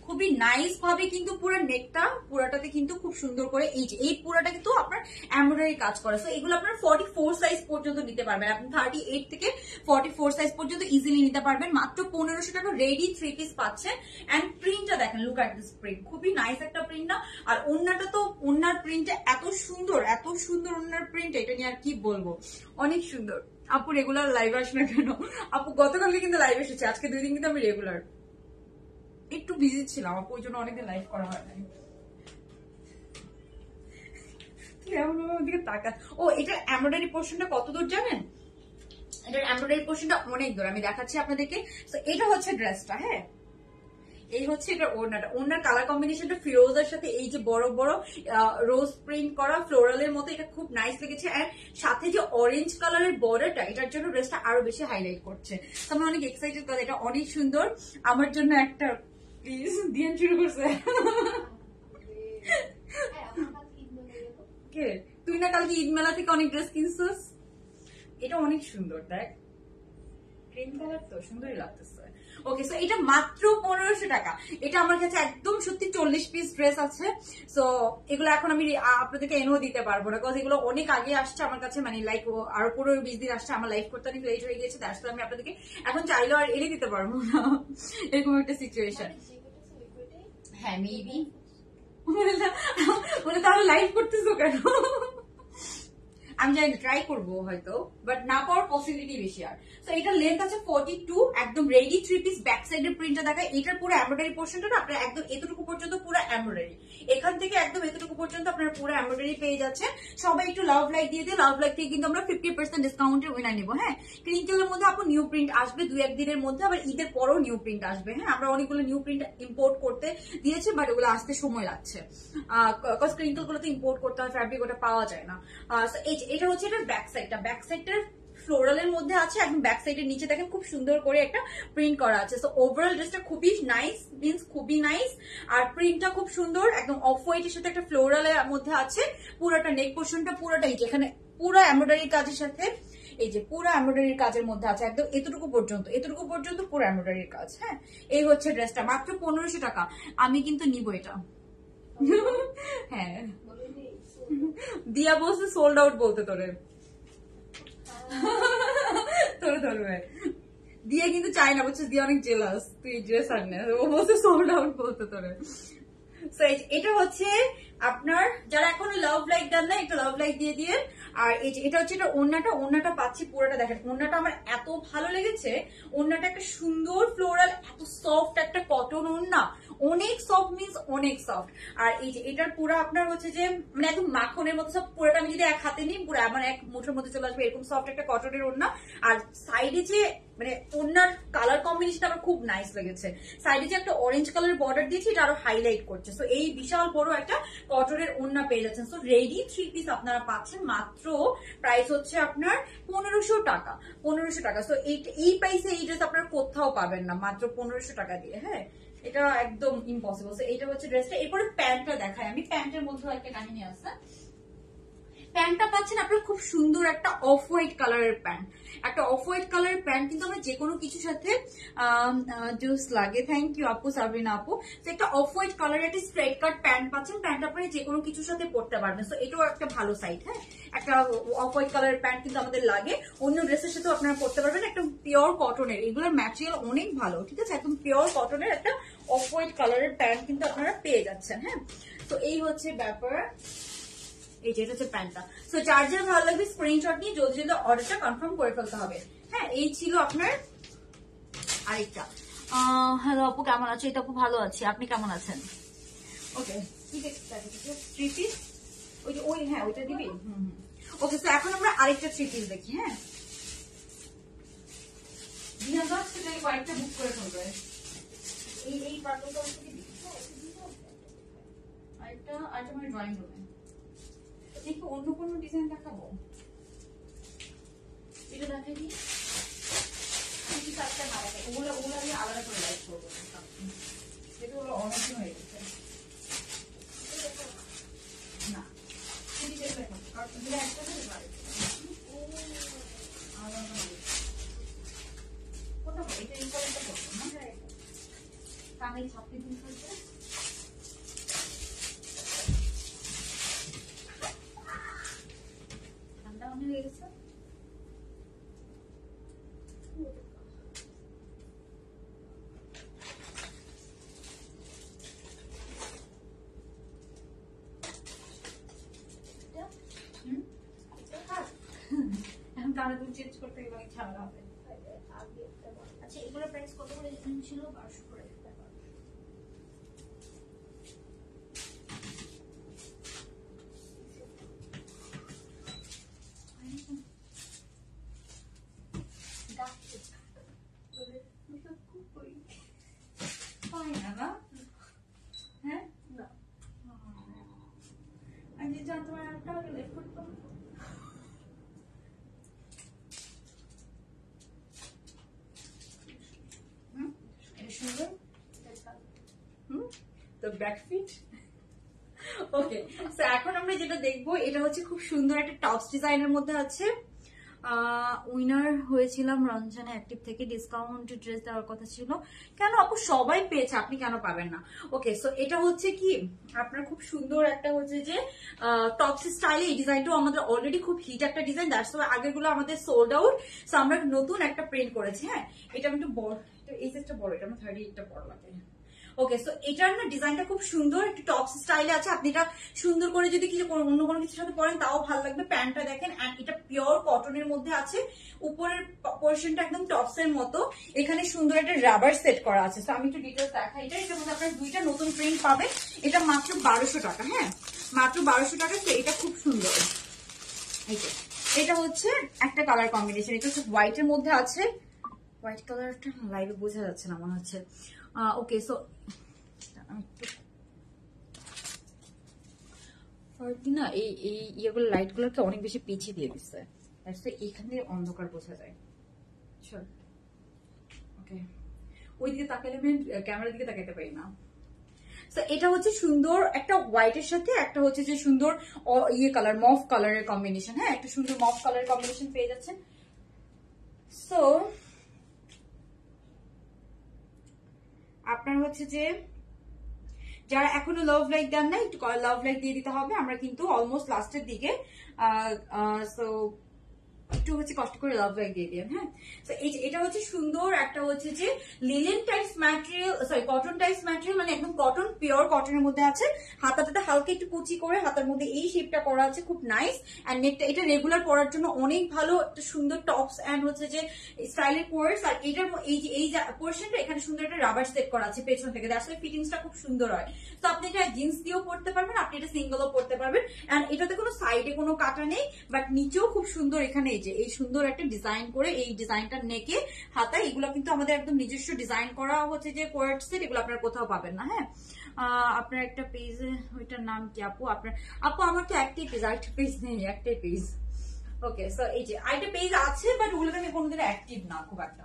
খুবই নাইস ভাবে কিন্তু পুরো নেকটা পুরাটাতে কিন্তু খুব সুন্দর করে এই পুরাটা কিন্তু আপনার এমব্রয়ডারি কাজ করা। সো এগুলো আপনার 44 সাইজ পর্যন্ত নিতে পারবেন, আপনি 38 থেকে 44 সাইজ পর্যন্ত ইজিলি নিতে পারবেন। মাত্র 1500 টাকা রেডি 3 পিস পাচ্ছেন। এন্ড প্রিন্টটা দেখেন, লুক এট দিস প্রিন্ট, খুবই নাইস একটা প্রিন্ট না? আর ওন্নাটা তো, ওন্নার প্রিন্টটা এত সুন্দর, এত সুন্দর ওন্নার প্রিন্ট, এটা নিয়ে আর কি বলবো, অনেক সুন্দর। আপু রেগুলার লাইভ আসে না কেন? আপু গতকালকে কিন্তু লাইভ এসেছে, আজকে 2 দিন কিন্তু আমি রেগুলার। একটু বিজি ছিলাম আপু, ওই জন্য অনেকদিন লাইভ করা হয় নাই। ও, এটার এমব্রয়ডারি পোর্শনটা কত দূর জানেন? এটার এমব্রয়ডারি পোর্শনটা অনেক দূর, আমি দেখাচ্ছি আপনাদেরকে। তো এটা হচ্ছে ড্রেসটা, হ্যাঁ এই হচ্ছে এটা ওড়নাটা। ওড়নার কালার কম্বিনেশনটা ফিরোজার সাথে এই যে বড় বড় রোজ প্রিন্ট করা ফ্লোরালের মতো, এটা খুব নাইস লেগেছে। আর সাথে যে অরেঞ্জ কালারের বর্ডারটা, এটার জন্য ড্রেসটা আরো বেশি হাইলাইট করছে। তো আমি অনেক এক্সাইটেড করি, এটা অনেক সুন্দর। আমার জন্য একটা প্লিজ দিয়ে শুরু করছে কে? তুই না কালকে ঈদ মেলা থেকে অনেক ড্রেস কিনছিস? এটা অনেক সুন্দর, দেখ ক্রিম কালার তো সুন্দরই লাগতেছে। ওকে, সো এটা মাত্র 1500 টাকা। এটা আমার কাছে একদম সত্যি 40 পিস ড্রেস আছে। সো এগুলো এখন আমি আপনাদেরকে এনেও দিতে পারবো না, বিকজ এগুলো অনেক আগে আসছে আমার কাছে, মানে লাইক আরো 15-20 দিন আসছে। আমার লাইফ করতে অনেক লেট হয়ে গেছে, দ্যাটস আমি আপনাদেরকে এখন চাইলেও আর এনে দিতে পারবো না, এরকম একটা সিচুয়েশন। হ্যাঁ মেবি বলে তাহলে লাইভ করতেছো কেন? আমি জানি ট্রাই করবো হয়তো, বাট না পাওয়ার পসিবিলিটি বেশি। আর তো এটার লেন্থ আছে 42, একদম রেডি 3 পিস। ব্যাক সাইডের প্রিন্টটা দেখায়। এটার পুরো এমব্রয়ডারি পোর্শনটা না আপনার একদম এতটুকু পর্যন্ত পুরো এমব্রয়ডারি, এখান থেকে একদম এতটুকু পর্যন্ত আপনার পুরো এমব্রয়ডারি পেয়ে যাচ্ছে। সবাই একটু লাভ লাইক দিয়ে দিয়ে, লাভ লাইক থেকে কিন্তু আমরা 50% ডিসকাউন্টের উইনার নিবো। হ্যাঁ, ক্রিঙ্কেলের মধ্যে আপু নিউ প্রিন্ট আসবে 2-1 দিনের মধ্যে, আবার ঈদের পরেও নিউ প্রিন্ট আসবে। হ্যাঁ, আমরা অনেকগুলো নিউ প্রিন্ট ইম্পোর্ট করতে দিয়েছি, বাট ওগুলো আসতে সময় লাগছে, বিকজ ক্রিঙ্কেল গুলো তো ইম্পোর্ট করতে হয়, ফ্যাব্রিক ওটা পাওয়া যায় না। এটা হচ্ছে এটার ব্যাক সাইডটা। ব্যাক সাইডটার ফ্লোরালের মধ্যে আছে, একদম ব্যাক সাইডের নিচে দেখেন খুব সুন্দর করে একটা প্রিন্ট করা আছে। সো ওভারঅল ড্রেসটা খুবই নাইস, মিন্স খুবই নাইস। আর প্রিন্টটা খুব সুন্দর, একদম অফ হোয়াইটের সাথে একটা ফ্লোরালের মধ্যে আছে। পুরোটা নেক পোর্শনটা পুরোটাই এখানে পুরো এমব্রয়ডারি কাজের সাথে, এই যে পুরো এমব্রয়ডারির কাজের মধ্যে আছে, একদম এতটুকু পর্যন্ত পুরো এমব্রয়ডারির কাজ। হ্যাঁ, এই হচ্ছে ড্রেসটা মাত্র 1500 টাকা। আমি কিন্তু নিব এটা। হ্যাঁ, দিয়া বলছে সোল্ড আউট বলতে, তোরে ধরবে দিয়ে কিন্তু চাই না, বুঝছিস? দিয়ে অনেক জেলাস, তুই ড্রেস আনে, ও বলছে সোল্ড আউট বলতে তোরে। এটা হচ্ছে আপনার যারা এখনো লাভ লাইক দেন না, একটু লাভ লাইক দিয়ে দিয়ে। আর এটা হচ্ছে এটা ওড়নাটা পাচ্ছি পুরোটা দেখেন। ওড়নাটা আমার এত ভালো লেগেছে, ওড়নাটা একটা সুন্দর ফ্লোরাল, এত সফট একটা কটন ওড়না, অনেক সফট, মিন্স অনেক সফট। আর এই যে এটার পুরো আপনার হচ্ছে যে মানে একদম মাখনের মতো সব, পুরোটা আমি যদি এক হাতে নিই পুরো আমার এক মুঠোর মধ্যে চলে আসবে, এরকম সফট একটা কটনের ওড়না। আর সাইডে যে মানে ওড়নার কালার কম্বিনেশন আমার খুব নাইস লেগেছে। সাইডে যে একটা অরেঞ্জ কালার বর্ডার দিয়েছি, এটা আরো হাইলাইট করছে। সো এই বিশাল বড় একটা কটনের ওড়না পেয়ে যাচ্ছেন। সো রেডি 3 পিস আপনারা পাচ্ছেন মাত্র, প্রাইস হচ্ছে আপনার 1500 টাকা। 1500 টাকা। সো এই প্রাইসে এই ড্রেস আপনারা কোথাও পাবেন না, মাত্র 1500 টাকা দিয়ে। হ্যাঁ, এটা একদম ইম্পসিবল। সো এইটা হচ্ছে ড্রেসটা। এরপরে প্যান্টটা দেখাই আমি। প্যান্টের মধ্যে একটা কাহিনী আছে। প্যান্টটা পাচ্ছেন আপনার খুব সুন্দর একটা অফ হোয়াইট কালারের প্যান্ট। একটা অফ হোয়াইট কালারের প্যান্ট কিন্তু আমরা যে কোনো কিছুর সাথে জুস লাগে। থ্যাংক ইউ আপু, সাবরিনা আপু। তো একটা অফ হোয়াইট কালারের একটা স্ট্রেট কাট প্যান্ট পাচ্ছেন। প্যান্ট আপনারা যে কোনো কিছুর সাথে পরতে পারবেন। তো এটাও একটা ভালো সাইড। হ্যাঁ, একটা অফ হোয়াইট কালারের প্যান্ট কিন্তু আমাদের লাগে, অন্য ড্রেসের সাথেও আপনারা পরতে পারবেন। একটা পিওর কটনের, এগুলোর ম্যাটেরিয়াল অনেক ভালো, ঠিক আছে? একদম পিওর কটনের একটা অফ হোয়াইট কালারের প্যান্ট কিন্তু আপনারা পেয়ে যাচ্ছেন। হ্যাঁ, তো এই হচ্ছে ব্যাপার। এই যেটা হচ্ছে প্যান্টটা। সো চার্জার ভালো লাগবে, স্ক্রিনশট নিয়ে জলদি জলদি অর্ডারটা কনফার্ম করে ফেলতে হবে। হ্যাঁ, এই ছিল আপনার আরেকটা। হ্যালো আপু, কেমন আছো? এটা আপু ভালো আছি, আপনি কেমন আছেন? ওকে, কি দেখতে 3 পিস? ওই যে হ্যাঁ ওইটা দিবি। ওকে, তো এখন আমরা আরেকটা 3 পিস দেখি। হ্যাঁ, কয়েকটা বুক করে ফেলবে। এই পার্পলটা দিবি আরেকটা মানে ড্রয়িং রুমে দেখি অন্য কোনো ডিজাইন দেখাবো। এটা দেখাই দিই, ওগুলো আমি আলাদা করে লাইক করবো, যেহেতু ওগুলো অনেকদিন হয়ে গেছে। না কোথাও এটা ইম্পর্টেন্টটা করবো না, কানে ছাপড়ি দিন করছে। ঠান্ডা অনেক হয়ে গেছে। এখন কানে দুল চেঞ্জ করতে গেলে অনেক ঝামেলা হবে। আচ্ছা, এগুলোর প্রাইস কত করে ছিল? 1200 করে। হয় না না জান তোমার একটা লেফট করতে হবে। এটা সুন্দর। তো ব্যাক ফিট। ওকে, সো এখন আমরা যেটা দেখবো এটা হচ্ছে খুব সুন্দর একটা টপস ডিজাইনের মধ্যে আছে। উইনার হয়েছিলাম রঞ্জনা অ্যাক্টিভ থেকে, ডিসকাউন্ট ড্রেস দেওয়ার কথা ছিল, কেন আপু সবাই পেয়েছে আপনি কেন পাবেন না? ওকে, সো এটা হচ্ছে কি আপনার খুব সুন্দর একটা হচ্ছে যে টপস স্টাইলে, এই ডিজাইনটাও আমাদের অলরেডি খুব হিট একটা ডিজাইন, দ্যাটস ওয়াই আগেরগুলো আমাদের সোল্ড আউট। সো আমরা নতুন একটা প্রিন্ট করেছি। হ্যাঁ, এটা আমি একটু বড়, এই সাইজটা বড়, এটা আমার 38টা বড় লাগে। ওকে, সো এটার না ডিজাইনটা খুব সুন্দর, একটু টপস স্টাইলে আছে। আপনি এটা সুন্দর করে যদি কিছু অন্য কোনো কিছুর সাথে পরেন তাও ভালো লাগবে। প্যান্টটা দেখেন, এন্ড এটা পিওর কটনের মধ্যে আছে। উপরের পোর্শনটা একদম টপস এর মতো, এখানে সুন্দর একটা রাবার সেট করা আছে। সো আমি একটু ডিটেইলস দেখাই। এটার মধ্যে আপনার দুইটা নতুন প্রিন্ট পাবেন। এটা মাত্র 1200 টাকা। হ্যাঁ, মাত্র 1200 টাকা। তো এটা খুব সুন্দর। এটা হচ্ছে একটা কালার কম্বিনেশন, এটা হচ্ছে হোয়াইট এর মধ্যে আছে। হোয়াইট কালারটা লাইভে বোঝা যাচ্ছে না মনে হচ্ছে। ওকে, সো না এই ইয়েগুলো লাইট গুলোকে অনেক বেশি পিছিয়ে দিয়ে দিচ্ছে, এখান থেকে অন্ধকার বোঝা যায়। ওকে, ওই দিকে তাকালে আমি ক্যামেরার দিকে তাকাইতে পারি না। এটা হচ্ছে সুন্দর একটা হোয়াইটের সাথে একটা হচ্ছে যে সুন্দর ইয়ে কালার, মফ কালারের কম্বিনেশন। হ্যাঁ, একটা সুন্দর মফ কালারের কম্বিনেশন পেয়ে যাচ্ছেন। সো আপনার হচ্ছে যে যারা এখনো লাভ লাইক দেন না, একটু লাভ লাইক দিয়ে দিতে হবে। আমরা কিন্তু অলমোস্ট লাস্টের দিকে, সো একটু হচ্ছে কষ্ট করে লাভ লাইক দিয়ে দিন। হ্যাঁ, তো এটা হচ্ছে সুন্দর একটা হচ্ছে যে linen types material, sorry cotton types material, মানে একদম কটন, পিওর কটনের মধ্যে আছে। হাতাটাতে হালকা একটু কুচি করে হাতার মধ্যে এই শেপটা করা আছে, খুব নাইস। এন্ড নেকটা এটা রেগুলার পরার জন্য অনেক ভালো, একটা সুন্দর টপস এন্ড হচ্ছে যে স্টাইলের কোর্স। আর এটার এই পোর্শনটা এখানে সুন্দর একটা রাবার সেট করা আছে পেছন থেকে, আসলে ফিটিংসটা খুব সুন্দর হয়। তো আপনি এটা জিন্স দিয়েও পরতে পারবেন, আপনি এটা সিঙ্গেলও পরতে পারবেন। এন্ড এটাতে কোনো সাইডে কোনো কাটা নেই, বাট নিচেও খুব সুন্দর এখানে এই সুন্দর একটা ডিজাইন করে, এই ডিজাইনটা নেকে হাতা, এগুলো কিন্তু আমাদের একদম নিজস্ব ডিজাইন করা হচ্ছে যে কোয়ার্ড সেট, এগুলো আপনারা কোথাও পাবেন না। হ্যাঁ, আপনার একটা পেজ, ওইটার নাম কি আপু? আপু আমার তো একটাই পেজ, আরেকটা পেজ নেই, একটাই পেজ। ওকে, সো এই যে আরেকটা পেজ আছে, বাট ওগুলোতে আমি কোনোদিন অ্যাক্টিভ না খুব একটা।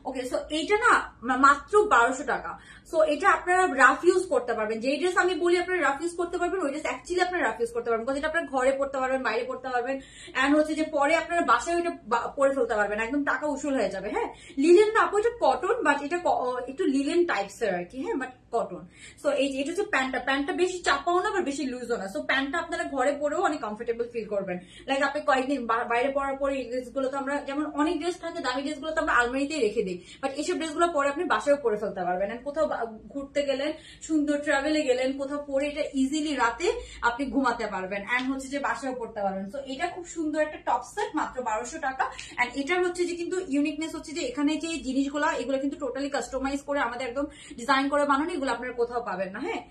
ওকে, সো এইটা না মাত্র 1200 টাকা। সো এটা আপনারা রাফ ইউজ করতে পারবেন। যে ড্রেস আমি বলি আপনারা রাফ ইউজ করতে পারবেন, ওই ড্রেস অ্যাকচুয়ালি আপনারা রাফ ইউজ করতে পারবেন, বিকজ এটা আপনারা ঘরে পড়তে পারবেন, বাইরে পড়তে পারবেন, এন্ড হচ্ছে যে পরে আপনারা বাসায় ওইটা পরে ফেলতে পারবেন, একদম টাকা উসুল হয়ে যাবে। হ্যাঁ, লিলেন না আপু, এটা কটন, বাট এটা একটু লিলেন টাইপস এর আর কি। হ্যাঁ, বাট কটন। সো এটা হচ্ছে প্যান্টটা বেশি চাপাও না বা বেশি লুজও না। সো প্যান্টটা আপনারা ঘরে পরেও অনেক কমফোর্টেবল ফিল করবেন। লাইক আপনি কয়েকদিন বাইরে পরার পরে এই ড্রেসগুলো তো আমরা, যেমন অনেক ড্রেস থাকে দামি ড্রেসগুলো তো আমরা আলমারিতেই রেখে দিই, বাট এইসব ড্রেসগুলো পরে আপনি বাসায়ও পরে ফেলতে পারবেন। কোথাও ঘুরতে গেলেন, সুন্দর ট্রাভেলে গেলেন, কোথাও পরে এটা ইজিলি রাতে আপনি ঘুমাতে পারবেন, এন্ড হচ্ছে যে বাসায়ও পড়তে পারবেন। তো এটা খুব সুন্দর একটা টপ সেট, মাত্র 1200 টাকা। এন্ড এটার হচ্ছে যে কিন্তু ইউনিকনেস হচ্ছে যে এখানে যে জিনিসগুলো, এগুলো কিন্তু টোটালি কাস্টমাইজ করে আমাদের একদম ডিজাইন করে বানানো, এগুলো আপনারা কোথাও পাবেন না। হ্যাঁ,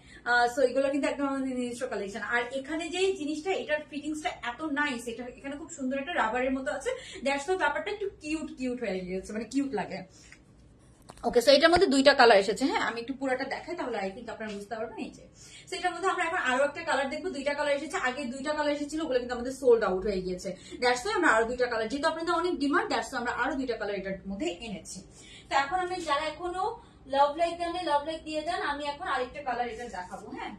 সো এগুলো কিন্তু একদম আমাদের নিজস্ব কালেকশন। আর এখানে যে জিনিসটা, এটার ফিটিংসটা এত নাইস, এটা এখানে খুব সুন্দর একটা রাবারের মতো আছে, দ্যাটস ওয়াই ব্যাপারটা একটু কিউট হয়ে গিয়েছে, মানে কিউট লাগে। ওকে, সো এটার মধ্যে দুইটা কালার এসেছে। হ্যাঁ, আমি একটু পুরোটা দেখাই, তাহলে আই থিঙ্ক আপনারা বুঝতে পারবেন। এই যে সো এটার মধ্যে আমরা এখন আরো একটা কালার দেখবো। দুইটা কালার এসেছে, আগে দুইটা কালার এসেছিল, ওগুলো কিন্তু আমাদের সোল্ড আউট হয়ে গিয়েছে, দ্যাটস ওয়াই আমরা আরো দুইটা কালার, যেহেতু আপনাদের অনেক ডিমান্ড, দ্যাটস ওয়াই আমরা আরো দুইটা কালার এটার মধ্যে এনেছি। তো এখন আমি যারা এখনো লাভ লাইক দেন, লাভ লাইক দিয়ে যান, আমি এখন আরেকটা কালার এটা দেখাবো। হ্যাঁ,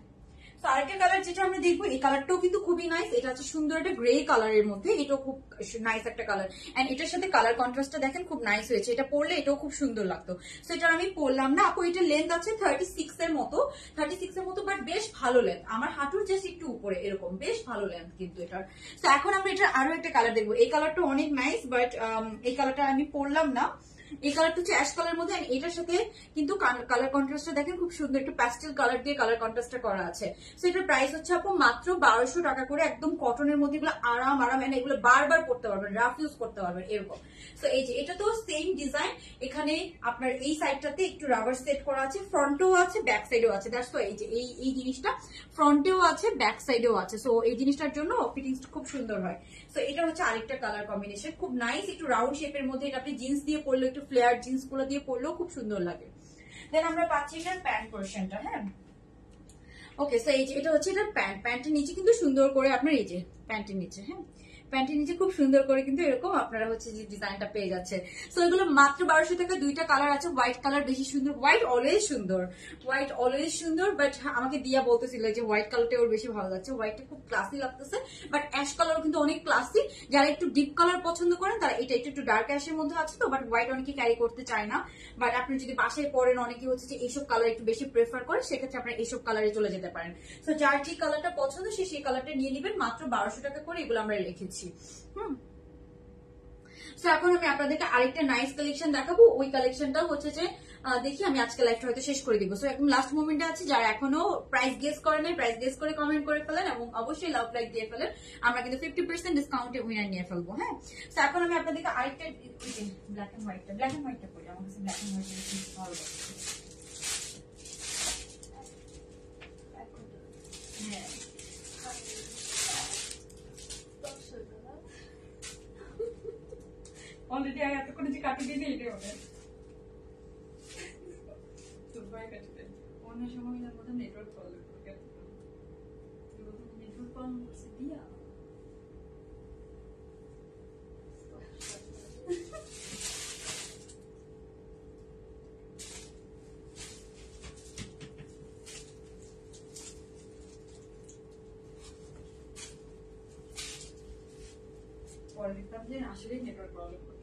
আরেকটা কালার যেটা আমরা দেখবো, এই কালারটাও কিন্তু খুবই নাইস। এটা হচ্ছে সুন্দর একটা গ্রে কালারের মধ্যে, এটাও খুব নাইস একটা কালার। এন্ড এটার সাথে কালার কন্ট্রাস্টটা দেখেন খুব নাইস হয়েছে, এটা পরলে এটাও খুব সুন্দর লাগতো। সো এটা আমি পরলাম না আপু, এটা লেন্থ আছে 36 এর মতো, বাট বেশ ভালো লেন্থ, আমার হাঁটুর জাস্ট একটু উপরে, এরকম বেশ ভালো লেন্থ কিন্তু এটার। তো এখন আমরা এটার আরো একটা কালার দেখবো। এই কালারটা অনেক নাইস, বাট এই কালারটা আমি পরলাম না। এই কালারটা হচ্ছে অ্যাশ কালার মধ্যে, এটার সাথে কিন্তু কালার কন্ট্রাস্টটা দেখেন খুব সুন্দর, একটু প্যাস্টেল কালার দিয়ে কালার কন্ট্রাস্টটা করা আছে। সো এটার প্রাইস হচ্ছে আপু মাত্র 1200 টাকা করে, একদম কটনের মধ্যে, এগুলো আরাম, এগুলো বারবার পড়তে পারবেন, রাফ ইউজ করতে পারবেন এরকম। সো এই যে এটা তো সেম ডিজাইন, এখানে আপনার এই সাইডটাতে একটু রাবার সেট করা আছে, ফ্রন্টেও আছে, ব্যাক সাইডেও আছে। দ্যাটস ওয়াই এই যে এই জিনিসটা ফ্রন্টেও আছে, ব্যাক সাইডেও আছে। সো এই জিনিসটার জন্য ফিটিংসটা খুব সুন্দর হয়। সো এটা হচ্ছে আরেকটা কালার কম্বিনেশন, খুব নাইস, একটু রাউন্ড শেপের মধ্যে। এটা আপনি জিন্স দিয়ে পরলে, একটু ফ্লেয়ার জিন্স গুলো দিয়ে পরলেও খুব সুন্দর লাগে। দেন আমরা পাচ্ছি এটার প্যান্ট পোর্শনটা। হ্যাঁ, ওকে, সো এই যে এটা হচ্ছে এটার প্যান্ট, প্যান্টের নিচে কিন্তু সুন্দর করে আপনার এই যে প্যান্টের নিচে, হ্যাঁ প্যান্টের নিচে খুব সুন্দর করে কিন্তু এরকম আপনারা হচ্ছে যে ডিজাইনটা পেয়ে যাচ্ছে। সো এগুলো মাত্র 1200 টাকা। দুইটা কালার আছে, হোয়াইট কালার বেশি সুন্দর, হোয়াইট অলওয়েজ সুন্দর, হোয়াইট অলওয়েজ সুন্দর। বাট আমাকে দিয়া বলতেছিল যে হোয়াইট কালারটা ওর বেশি ভালো লাগছে, হোয়াইটটা খুব ক্লাসি লাগতেছে। বাট অ্যাশ কালারও কিন্তু অনেক ক্লাসি। যারা একটু ডিপ কালার পছন্দ করেন তারা এটা একটু ডার্ক অ্যাশের মধ্যে আছে তো, বাট হোয়াইট অনেকে ক্যারি করতে চায় না। বাট আপনি যদি বাসায় পরেন, অনেকে হচ্ছে যে এইসব কালার একটু বেশি প্রেফার করে, সেক্ষেত্রে আপনার এইসব কালারে চলে যেতে পারেন। সো যার যে কালারটা পছন্দ সে সেই কালারটা নিয়ে নেবেন। মাত্র 1200 টাকা করে এগুলো আমরা রেখেছি। সো এখন আমি আপনাদেরকে আরেকটা নাইস কালেকশন দেখাবো। ওই কালেকশনটাও হচ্ছে যে দেখি আমি আজকে লাইভটা হয়তো শেষ করে দিব। সো এখন লাস্ট মোমেন্টে আছে, যারা এখনো প্রাইস গেস করে নাই, প্রাইস গেস করে কমেন্ট করে ফেলেন এবং অবশ্যই লাভ লাইক দিয়ে ফেলেন। আমরা কিন্তু 50% ডিসকাউন্টে উইনার নিয়ে ফেলবো। হ্যাঁ, সো এখন আমি আপনাদেরকে আরেকটা ব্ল্যাক এন্ড হোয়াইটটা করি। আমার কাছে ব্ল্যাক এন্ড হোয়াইট ভালো লাগছে। হ্যাঁ, অলরেডি আমি এতক্ষণ যে কাটি দিয়ে এটাই হবে। অন্য সময় মধ্যে নেটওয়ার্ক প্রবলেম, নেটওয়ার্ক প্রবলেম করছে দিয়া। পরে দেখলাম যে আসলে নেটওয়ার্ক প্রবলেম করতেছে।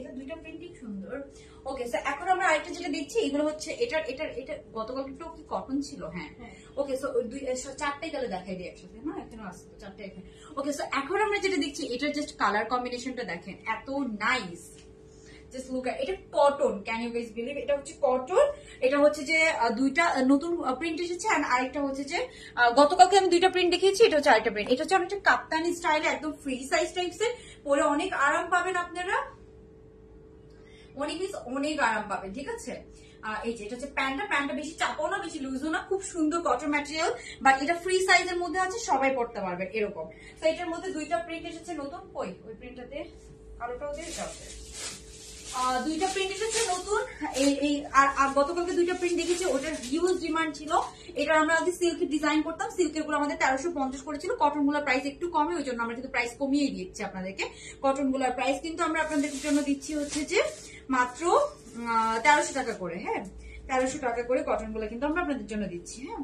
এটা দুইটা প্রিন্টিং সুন্দর। ওকে, সো এখন আমরা আরেকটা যেটা দেখছি, এগুলো হচ্ছে এটা গতকালটাও কি কটন ছিল? হ্যাঁ। ওকে, সো চারটাই কালার দেখাই দিই একসাথে। হ্যাঁ, এখানে আসছে তো চারটাই এখানে। ওকে, সো এখন আমরা যেটা দেখছি এটার জাস্ট কালার কম্বিনেশনটা দেখেন, এত নাইস। জাস্ট লুক এট এটা, cotton. Can you guys believe? এটা হচ্ছে কটন। এটা হচ্ছে যে দুইটা নতুন প্রিন্ট এসেছে। আর আরেকটা হচ্ছে যে গতকালকে আমি দুইটা প্রিন্ট দেখিয়েছি, এটা হচ্ছে আরেকটা প্রিন্ট। এটা হচ্ছে অনেকটা কাপ্তানি স্টাইলে, একদম ফ্রি সাইজ টাইপসের, পরে অনেক আরাম পাবেন আপনারা, অনেক আরাম পাবেন। ঠিক আছে, এই যে এটা হচ্ছে প্যান্টটা বেশি চাপও না, বেশি লুজও না, খুব সুন্দর কটন ম্যাটেরিয়াল। বাট এটা ফ্রি সাইজের মধ্যে আছে, সবাই পড়তে পারবেন এরকম। তো এটার মধ্যে দুইটা প্রিন্ট এসেছে নতুন। ওই প্রিন্টটাতে কালোটাও দিয়ে যাচ্ছে। দুইটা প্রিন্ট এসেছে নতুন। আর গতকালকে দুইটা প্রিন্ট দেখেছি, ওটার হিউজ ডিমান্ড ছিল। এটা আমরা আগে সিল্কের ডিজাইন করতাম, সিল্কের গুলো আমাদের 1350 করেছিল। কটন গুলোর প্রাইস একটু কমে, ওই জন্য আমরা কিন্তু প্রাইস কমিয়ে দিচ্ছি আপনাদেরকে। কটন গুলোর প্রাইস কিন্তু আমরা আপনাদের জন্য দিচ্ছি হচ্ছে যে মাত্র 1300 টাকা করে। হ্যাঁ, 1300 টাকা করে কটন গুলো কিন্তু আমরা আপনাদের জন্য দিচ্ছি। হ্যাঁ,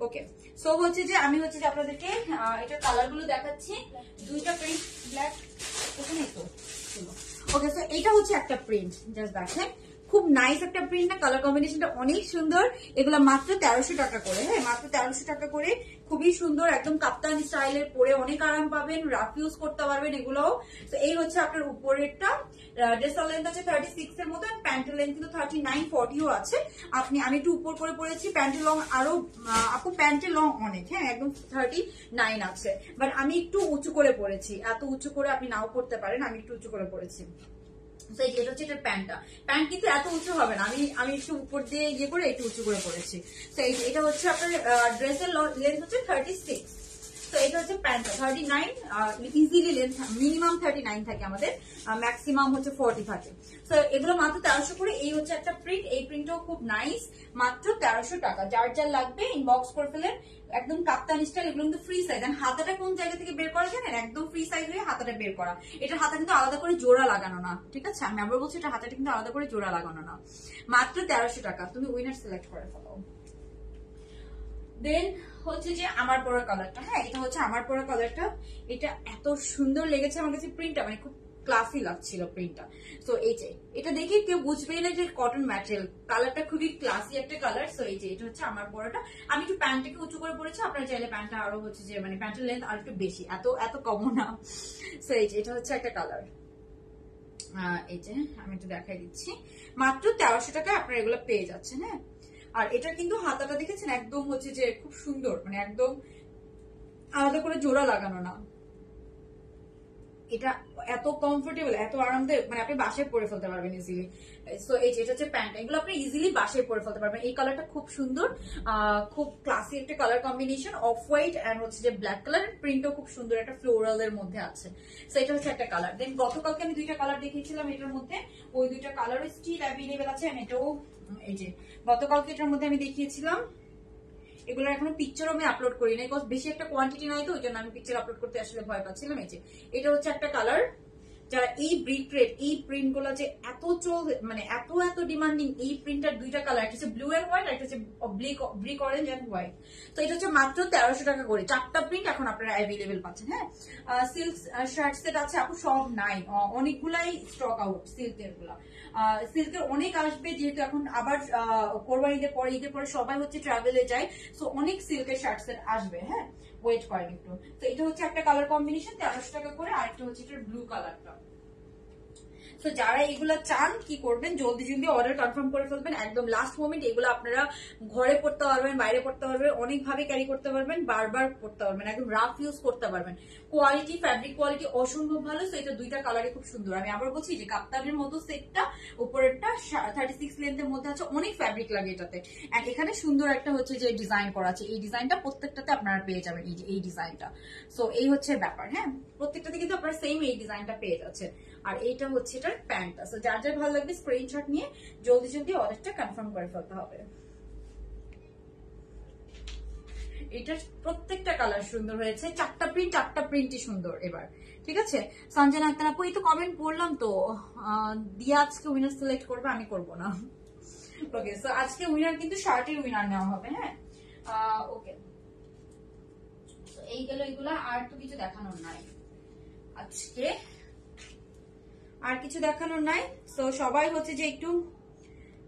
ওকে, সো হচ্ছে যে আমি হচ্ছে যে আপনাদেরকে এটার কালার গুলো দেখাচ্ছি। দুইটা প্রিন্ট ব্ল্যাক ওখানে তো। ওকে, সো এটা হচ্ছে একটা প্রিন্ট, জাস্ট দেখেন খুব নাইস একটা প্রিন্ট না, কালার কম্বিনেশনটা অনেক সুন্দর। এগুলো মাত্র 1300 টাকা করে। হ্যাঁ, মাত্র 1300 টাকা করে, খুবই সুন্দর, একদম কাপ্তানি স্টাইলের, পরে অনেক আরাম পাবেন, রাফ ইউজ করতে পারবেন এগুলো। তো এই হচ্ছে আপনার উপরেরটা। ড্রেসের লেন্থ আছে 36 এর মতো, প্যান্টের লেন্থ কিন্তু 39-40ও আছে। আমি একটু উপর করে পরেছি, প্যান্টের লং আরো, আপু প্যান্টের লং অনেক, হ্যাঁ একদম 39 আছে। বাট আমি একটু উঁচু করে পরেছি, এত উঁচু করে আপনি নাও পড়তে পারেন, আমি একটু উঁচু করে পরেছি। এটা হচ্ছে এটার প্যান্টটা। প্যান্ট কিন্তু এত উঁচু হবে না, আমি একটু উপর দিয়ে ইয়ে করে একটু উঁচু করে পরেছি। তো এটা হচ্ছে আপনার ড্রেসের লেন্থ হচ্ছে 36। তো এটা হচ্ছে প্যান্টটা 39, ইজিলি লেন্থ মিনিমাম 39 থাকে আমাদের, ম্যাক্সিমাম হচ্ছে 40 থাকে। তো এগুলো মাত্র 1300 করে। এই হচ্ছে একটা প্রিন্ট, এই প্রিন্টটাও খুব নাইস, মাত্র 1300 টাকা। যার যার লাগবে ইনবক্স করে ফেলেন। একদম কাপ্তানি স্টাইল, এগুলো কিন্তু ফ্রি সাইজ। হাতাটা কোন জায়গা থেকে বের করা জানেন? একদম ফ্রি সাইজ হয়ে হাতাটা বের করা। এটার হাতা কিন্তু আলাদা করে জোড়া লাগানো না। ঠিক আছে, আমি আবার বলছি, এটা হাতাটা কিন্তু আলাদা করে জোড়া লাগানো না। মাত্র 1300 টাকা। তুমি উইনার সিলেক্ট করে ফেলো। দেন হচ্ছে যে আমার পরা কালারটা। হ্যাঁ, এটা হচ্ছে আমার পরা কালারটা। এটা এত সুন্দর লেগেছে আমার কাছে প্রিন্টটা, মানে খুব ক্লাসি লাগছিল প্রিন্টটা। তো এই যে এটা দেখে কেউ বুঝবেই না যে কটন ম্যাটেরিয়াল, কালারটা খুবই ক্লাসি একটা কালার। সো এই যে এটা হচ্ছে আমার পরাটা। আমি একটু প্যান্টটাকে উঁচু করে পরেছি, আপনারা চাইলে প্যান্টটা আরো হচ্ছে যে মানে প্যান্টের লেন্থ আর একটু বেশি, এত কমও না। সো এই যে এটা হচ্ছে একটা কালার। এই যে আমি একটু দেখাই দিচ্ছি, মাত্র 1300 টাকায় আপনারা এগুলো পেয়ে যাচ্ছেন। হ্যাঁ, আর এটা কিন্তু হাতাটা দেখেছেন একদম হচ্ছে যে খুব সুন্দর, মানে একদম আলাদা করে জোড়া লাগানো না। এটা এত কমফোর্টেবল, এত আরামদায়ক, মানে আপনি বাসায় পরে ফেলতে পারবেন ইজিলি। সো এই যেটা হচ্ছে প্যান্ট, এগুলো আপনি ইজিলি বাসায় পরে ফেলতে পারবেন। এই কালারটা খুব সুন্দর, খুব ক্লাসি একটা colour combination, off white and হচ্ছে যে ব্ল্যাক কালার, প্রিন্টও খুব সুন্দর একটা ফ্লোরাল এর মধ্যে আছে। সো এটা হচ্ছে একটা কালার। দেন গতকালকে আমি দুইটা কালার দেখিয়েছিলাম এটার মধ্যে, ওই দুইটা কালারও স্টিল অ্যাভেলেবেল আছে। এটাও এই যে গতকালকে এটার মধ্যে আমি দেখিয়েছিলাম, এগুলোর এখনো পিকচারও আমি আপলোড করি নাই, বেশি একটা কোয়ান্টিটি নাই তো ওই জন্য আমি পিকচার আপলোড করতে আসলে ভয় পাচ্ছিলাম। এই যে এটা হচ্ছে একটা কালার, যারা এই ব্রিক রেড, এই প্রিন্ট গুলো যে এত মানে এত এত ডিমান্ডিং, এই প্রিন্টার দুইটা কালার, একটা হচ্ছে ব্লু এন্ড হোয়াইট, একটা হচ্ছে ব্রিক অরেঞ্জ এন্ড হোয়াইট। তো এটা হচ্ছে মাত্র 1300 টাকা করে, 4টা প্রিন্ট এখন আপনারা অ্যাভেলেবেল পাচ্ছেন। হ্যাঁ, সিল্ক শার্ট সেট আছে আপু, সব নাই, অনেকগুলাই স্টক আউট সিল্কের গুলা। সিল্কের অনেক আসবে, যেহেতু এখন আবার কোরবানি ঈদের পরে সবাই হচ্ছে ট্রাভেলে যায়, সো অনেক সিল্কের শার্ট সেট আসবে। হ্যাঁ, ওয়েট করেন একটু। তো এটা হচ্ছে একটা কালার কম্বিনেশন 1300 টাকা করে, আর একটা হচ্ছে এটার ব্লু কালারটা। তো যারা এগুলা চান কি করবেন, জলদি জলদি অর্ডার কনফার্ম করে ফেলবেন, একদম লাস্ট মোমেন্ট। এগুলো আপনারা ঘরে পড়তে পারবেন, বাইরে পড়তে পারবেন, অনেক ভাবে ক্যারি করতে পারবেন, বারবার পড়তে পারবেন, একদম রাফ ইউজ করতে পারবেন। কোয়ালিটি, ফ্যাব্রিক কোয়ালিটি অসম্ভব ভালো। তো এটা দুইটা কালারই খুব সুন্দর। আমি আবার বলছি যে কাপ্তানের মতো সেটটা, উপরেরটা 36 লেন্থের মধ্যে আছে, অনেক ফ্যাব্রিক লাগে এটাতে। এন্ড এখানে সুন্দর একটা হচ্ছে যে ডিজাইন করা আছে, এই ডিজাইনটা প্রত্যেকটাতে আপনারা পেয়ে যাবেন, এই যে এই ডিজাইনটা। সো এই হচ্ছে ব্যাপার। হ্যাঁ, প্রত্যেকটাতে কিন্তু আপনারা সেম এই ডিজাইনটা পেয়ে যাচ্ছেন। আর এইটা হচ্ছে এটার প্যান্টটা। সো যার যার ভালো লাগবে স্ক্রিনশট নিয়ে জলদি জলদি অর্ডারটা কনফার্ম করে ফেলতে হবে। এটার প্রত্যেকটা কালার সুন্দর হয়েছে, 4টা প্রিন্টই সুন্দর এবার। ঠিক আছে, সঞ্জনা আক্তার আপু, এই তো কমেন্ট পড়লাম তো, দিয়া আজকে উইনার সিলেক্ট করবে, আমি করব না। ওকে, সো আজকে উইনার কিন্তু শার্টের উইনার নেওয়া হবে। হ্যাঁ, ওকে, এই গেল এগুলা, আর তো কিছু দেখানোর নাই আজকে, আর কিছু দেখানোর নাই। তো সবাই হচ্ছে যে একটু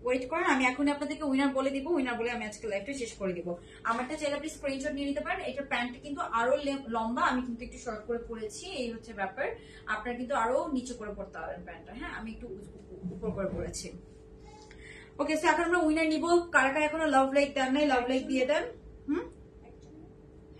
ওয়েট করেন, আমি এখন আপনাদেরকে উইনার বলে দিব, উইনার বলে আমি আজকে লাইভটা শেষ করে দিব। আমারটা চাইলে আপনি স্ক্রিনশট নিয়ে নিতে পারেন। এটা প্যান্টটা কিন্তু আরো লম্বা, আমি কিন্তু একটু শর্ট করে পরেছি, এই হচ্ছে ব্যাপার। আপনার কিন্তু আরো নিচে করে পড়তে পারেন প্যান্টটা। হ্যাঁ, আমি একটু উপর করে পরেছি। ওকে, সো এখন আমরা উইনার নিব। কারা কারা এখনো লাভ লাইক দেন নাই, লাভ লাইক দিয়ে দেন।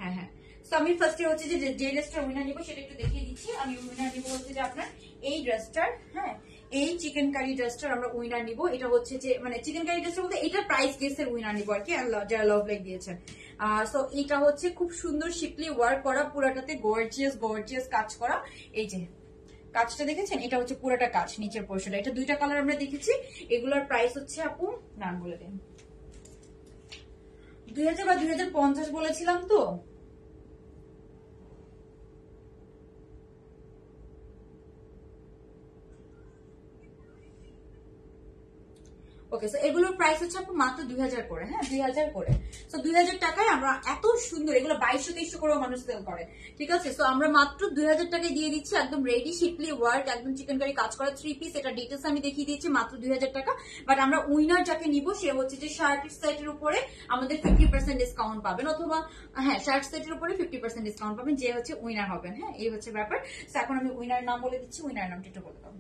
হ্যাঁ হ্যাঁ, সো আমি ফার্স্টে হচ্ছে যে ড্রেসটার উইনার নিব সেটা একটু দেখিয়ে দিচ্ছি। আমি উইনার নিব হচ্ছে যে আপনার এই ড্রেসটার। হ্যাঁ, এই চিকেন কারি ড্রেসটার আমরা উইনার নিব। এটা হচ্ছে যে মানে চিকেন কারি ড্রেসটা বলতে এটা প্রাইস গেসের উইনার নিব আর কি, যারা লাভ লাইক দিয়েছেন। সো এটা হচ্ছে খুব সুন্দর শিপলি ওয়ার্ক করা, পুরাটাতে গর্জিয়াস কাজ করা। এই যে কাজটা দেখেছেন, এটা হচ্ছে পুরোটা কাজ, নিচের পোর্শনটা। এটা দুইটা কালার আমরা দেখেছি। এগুলোর প্রাইস হচ্ছে আপু নাম বলে দিন, 2000 বা 2050 বলেছিলাম তো। ওকে, সো এগুলোর প্রাইস হচ্ছে আপু মাত্র 2000 করে। হ্যাঁ, 2000 করে। সো 2000 টাকায় আমরা এত সুন্দর, এগুলো 2200-2300 করেও মানুষ সেল করে। ঠিক আছে, সো আমরা মাত্র 2000 টাকায় দিয়ে দিচ্ছি, একদম রেডি শিপলি ওয়ার্ক, একদম চিকেন কারি কাজ করা 3 পিস। এটা ডিটেলস আমি দেখিয়ে দিয়েছি, মাত্র 2000 টাকা। বাট আমরা উইনার যাকে নিব সে হচ্ছে যে শার্ট সেটের উপরে আমাদের 50% ডিসকাউন্ট পাবেন, অথবা হ্যাঁ শার্ট সেটের উপরে 50% ডিসকাউন্ট পাবেন, যে হচ্ছে উইনার হবেন। হ্যাঁ, এই হচ্ছে ব্যাপার। সো এখন আমি উইনার নাম বলে দিচ্ছি, উইনার নামটা একটু বলে দাও।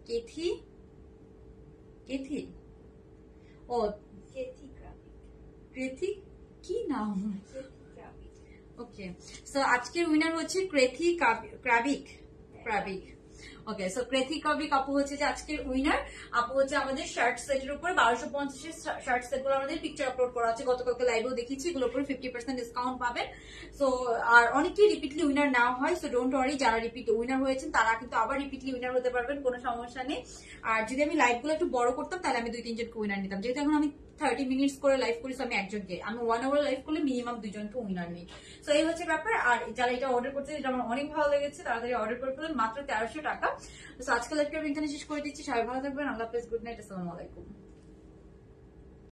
কেথি ও ক্রেথি কি নাম? ওকে, সো আজকের উইনার হচ্ছে ক্রেথি ক্রাবিক। ওকে, সো ক্রেথি কাবিক আপু হচ্ছে যে আজকের উইনার। আপু হচ্ছে আমাদের শার্ট সেটের উপর 1250 শার্ট সেট গুলো আমাদের পিকচার আপলোড করা আছে, গতকালকে লাইভেও দেখিয়েছি। এগুলোর উপর 50% ডিসকাউন্ট পাবেন। সো আর অনেকেই রিপিটলি উইনার নেওয়া হয়, সো ডোন্ট ওয়ারি, যারা রিপিট উইনার হয়েছেন তারা কিন্তু আবার রিপিটলি উইনার হতে পারবেন, কোনো সমস্যা নেই। আর যদি আমি লাইভ গুলো একটু বড় করতাম তাহলে আমি 2-3 জনকে উইনার নিতাম, যেহেতু এখন আমি 30 মিনিটস করে লাইভ করি, আমি একজনকে, আমি 1 আওয়ার লাইভ করলে মিনিমাম 2 জনকে উইনার নিই। সো এই হচ্ছে ব্যাপার। আর যারা এটা অর্ডার করছে, এটা আমার অনেক ভালো লেগেছে, তাড়াতাড়ি অর্ডার করে ফেলেন, মাত্র 1300 টাকা। তো আজকে লাইভটা এখানে শেষ করে দিচ্ছি। সবাই ভালো থাকবেন, আল্লাহ হাফেজ, গুড নাইট, আসসালামু আলাইকুম।